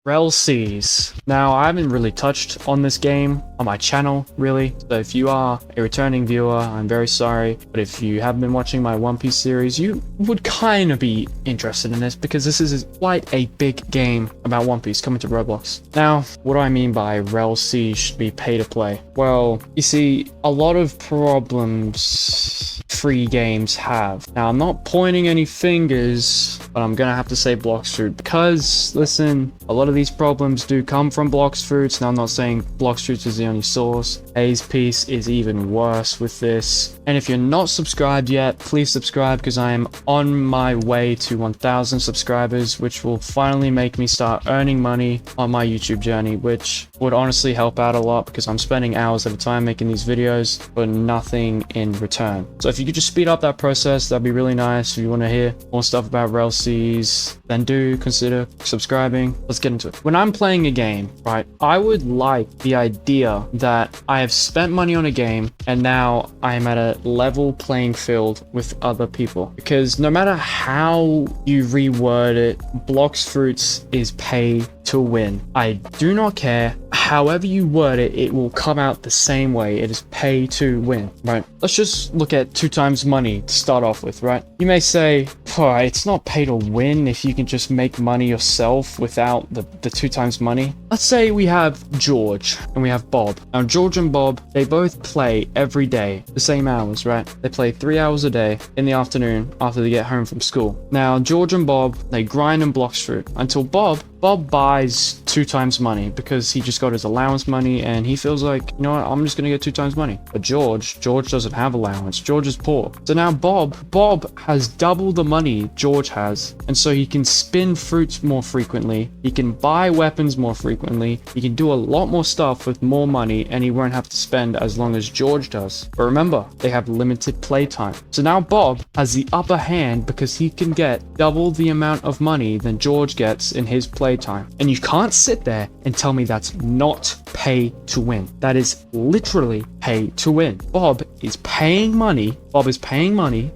RELL Seas. Now, I haven't really touched on this game on my channel, really. So if you are a returning viewer, I'm very sorry. But if you have been watching my One Piece series, you would kind of be interested in this because this is quite a big game about One Piece coming to Roblox. Now, what do I mean by RELL Seas should be pay to play? Well, you see, a lot of problems free games have. Now, I'm not pointing any fingers, but I'm gonna have to say Blox Fruit because, listen, a lot of these problems do come from Blox Fruits. Now, I'm not saying Blox Fruits is the only source. A's Piece is even worse with this. And if you're not subscribed yet, please subscribe because I am on my way to 1,000 subscribers, which will finally make me start earning money on my YouTube journey, which would honestly help out a lot because I'm spending hours at a time making these videos for nothing in return. So if you could just speed up that process, that'd be really nice. If you want to hear more stuff about RELL Seas, then do consider subscribing. Let's get into it. When I'm playing a game, right, I would like the idea that I have spent money on a game and now I am at a level playing field with other people, because no matter how you reword it, Blox Fruits is pay to win. I do not care. However you word it, it will come out the same way. It is pay to win, right? Let's just look at 2 times money to start off with, right? You may say, oh, it's not pay to win if you can just make money yourself without the 2 times money. Let's say we have George and we have Bob. Now, George and Bob, they both play every day, the same hours, right? They play 3 hours a day in the afternoon after they get home from school. Now, George and Bob, they grind and Blox Fruit until Bob buys 2 times money because he just got his allowance money and he feels like, you know what, I'm just gonna get 2 times money. But George doesn't have allowance. George is poor. So now Bob has double the money George has, and so he can spin fruits more frequently, he can buy weapons more frequently, he can do a lot more stuff with more money, and he won't have to spend as long as George does. But remember, they have limited playtime. So now Bob has the upper hand because he can get double the amount of money than George gets in his playtime. And you can't sit there and tell me that's not pay to win. That is literally pay to win. Bob is paying money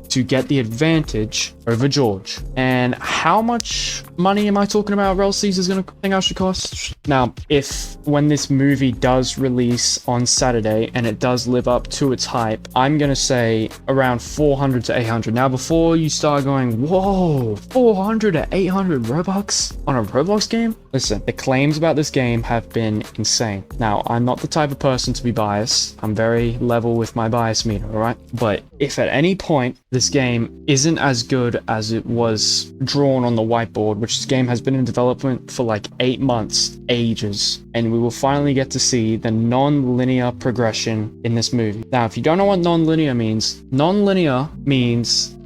to get the advantage over George. And how much money am I talking about RELL Seas is gonna think I should cost? Now, if when this movie does release on Saturday and it does live up to its hype, I'm gonna say around 400 to 800. Now, before you start going, whoa, 400 to 800 Robux on a Roblox game? Listen, the claims about this game have been insane. Now, I'm not the type of person to be biased. I'm very level with my bias meter, alright? But if at any point this game isn't as good as it was drawn on the whiteboard, which this game has been in development for like 8 months, ages, and we will finally get to see the non-linear progression in this movie. Now, if you don't know what non-linear means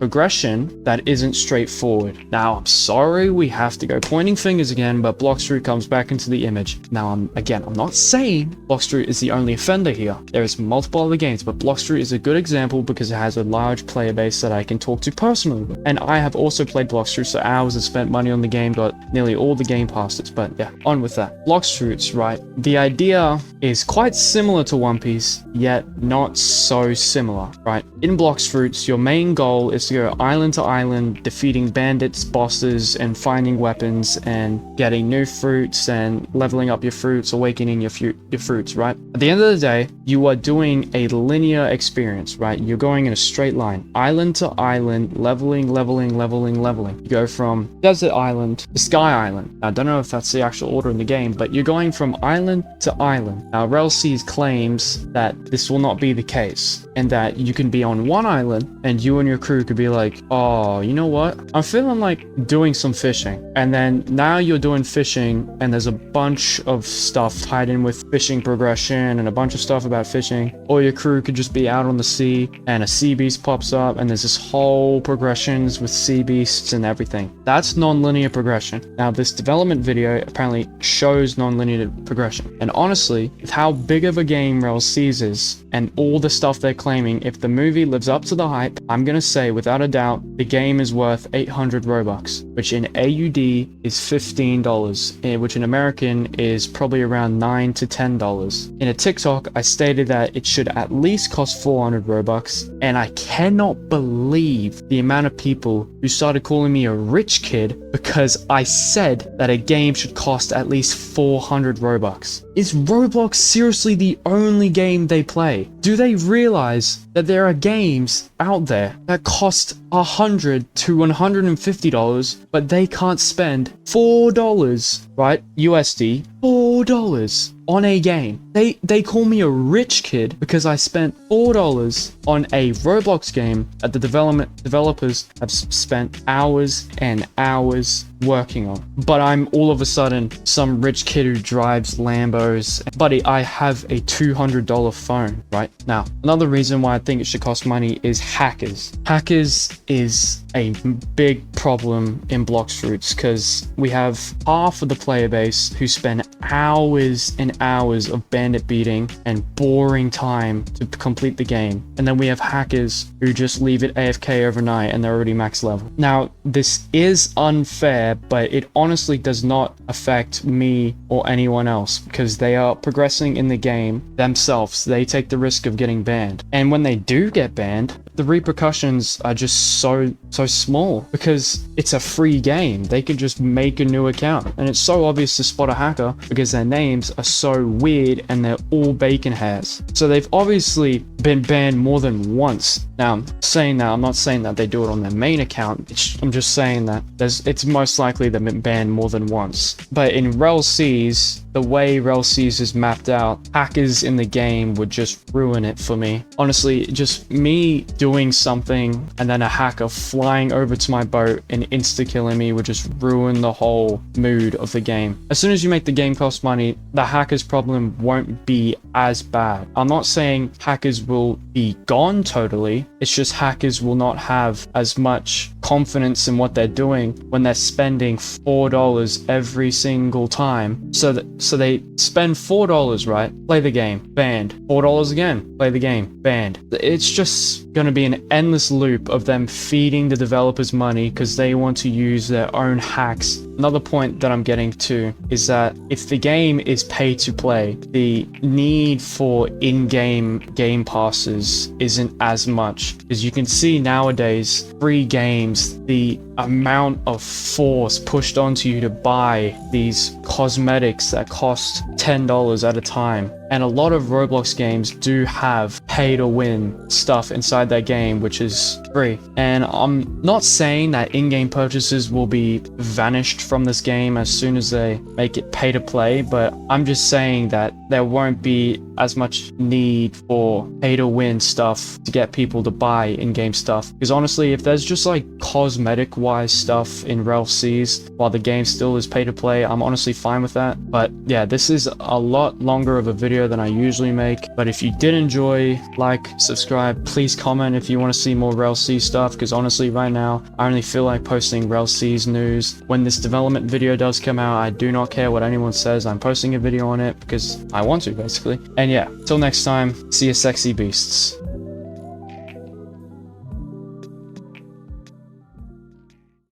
progression that isn't straightforward. Now, I'm sorry we have to go pointing fingers again, but Blox Fruit comes back into the image. Now, I'm not saying Blox Fruit is the only offender here. There is multiple other games, but Blox Fruit is a good example because it has a large player base that I can talk to personally with. And I have also played Blox Fruit, so hours and spent money on the game, got nearly all the game passes. But yeah, on with that. Blox Fruits, right? The idea is quite similar to One Piece, yet not so similar, right? In Blox Fruits, your main goal is to go island to island, defeating bandits, bosses, and finding weapons, and getting new fruits, and leveling up your fruits, awakening your fruits, right? At the end of the day, you are doing a linear experience, right? You're going in a straight line, island to island, leveling. You go from Desert Island to Sky Island. Now, I don't know if that's the actual order in the game, but you're going from island to island. Now, RELL Seas claims that this will not be the case, and that you can be on one island and you and your crew could be like, oh, you know what? I'm feeling like doing some fishing. And then now you're doing fishing and there's a bunch of stuff tied in with fishing progression and a bunch of stuff about fishing. Or your crew could just be out on the sea and a sea beast pops up and there's this whole progressions with sea beasts and everything. That's non-linear progression. Now, this development video apparently shows non-linear progression. And honestly, with how big of a game RELL Seas is and all the stuff they're claiming, if the movie lives up to the hype, I'm gonna say without a doubt the game is worth 800 Robux, which in AUD is $15, which in American is probably around $9 to $10. In a TikTok, I stated that it should at least cost 400 Robux, and I cannot believe believe the amount of people who started calling me a rich kid because I said that a game should cost at least 400 Robux. Is Roblox seriously the only game they play? Do they realize that there are games out there that cost $100 to $150, but they can't spend $4, right? USD, $4 on a game. They call me a rich kid because I spent $4 on a Roblox game that the developers have spent hours and hours working on. But I'm all of a sudden some rich kid who drives Lambos. Buddy, I have a $200 phone right now. Another reason why I think it should cost money is hackers. Hackers is a big problem in Blox Fruits because we have half of the player base who spend hours and hours of bandit beating and boring time to complete the game, and then we have hackers who just leave it AFK overnight and they're already max level. Now this is unfair, but it honestly does not affect me or anyone else because they are progressing in the game themselves. They take the risk of getting banned, and when they do get banned, the repercussions are just so small because it's a free game. They could just make a new account, and it's so obvious to spot a hacker because their names are so weird and they're all bacon hairs. So they've obviously been banned more than once. Now, I'm not saying that they do it on their main account. I'm just saying that it's most likely they've been banned more than once. But in RELL Seas, the way RELL Seas is mapped out, hackers in the game would just ruin it for me. Honestly, just me doing something and then a hacker flying over to my boat and insta-killing me would just ruin the whole mood of the game. As soon as you make the game cost money, the hackers problem won't be as bad. I'm not saying hackers will be gone totally. It's just hackers will not have as much confidence in what they're doing when they're spending $4 every single time. So they spend $4, right? Play the game, banned. $4 again, play the game, banned. It's just going to be an endless loop of them feeding the developers money because they want to use their own hacks. Another point that I'm getting to is that if the game is pay to play, the need for in-game game passes isn't as much, because you can see nowadays free games, the amount of force pushed onto you to buy these cosmetics that cost $10 at a time. And a lot of Roblox games do have pay to win stuff inside their game, which is free. And I'm not saying that in-game purchases will be vanished from this game as soon as they make it pay to play, but I'm just saying that there won't be as much need for pay to win stuff to get people to buy in-game stuff. Because honestly, if there's just like cosmetic wise stuff in RELL Seas while the game still is pay to play, I'm honestly fine with that. But yeah, this is a lot longer of a video than I usually make. But if you did enjoy, like, subscribe, please comment if you want to see more RELL Seas stuff, because honestly right now I only feel like posting RELL Seas news. When this development video does come out, I do not care what anyone says. I'm posting a video on it because I want to, basically. And yeah, till next time, see you sexy beasts.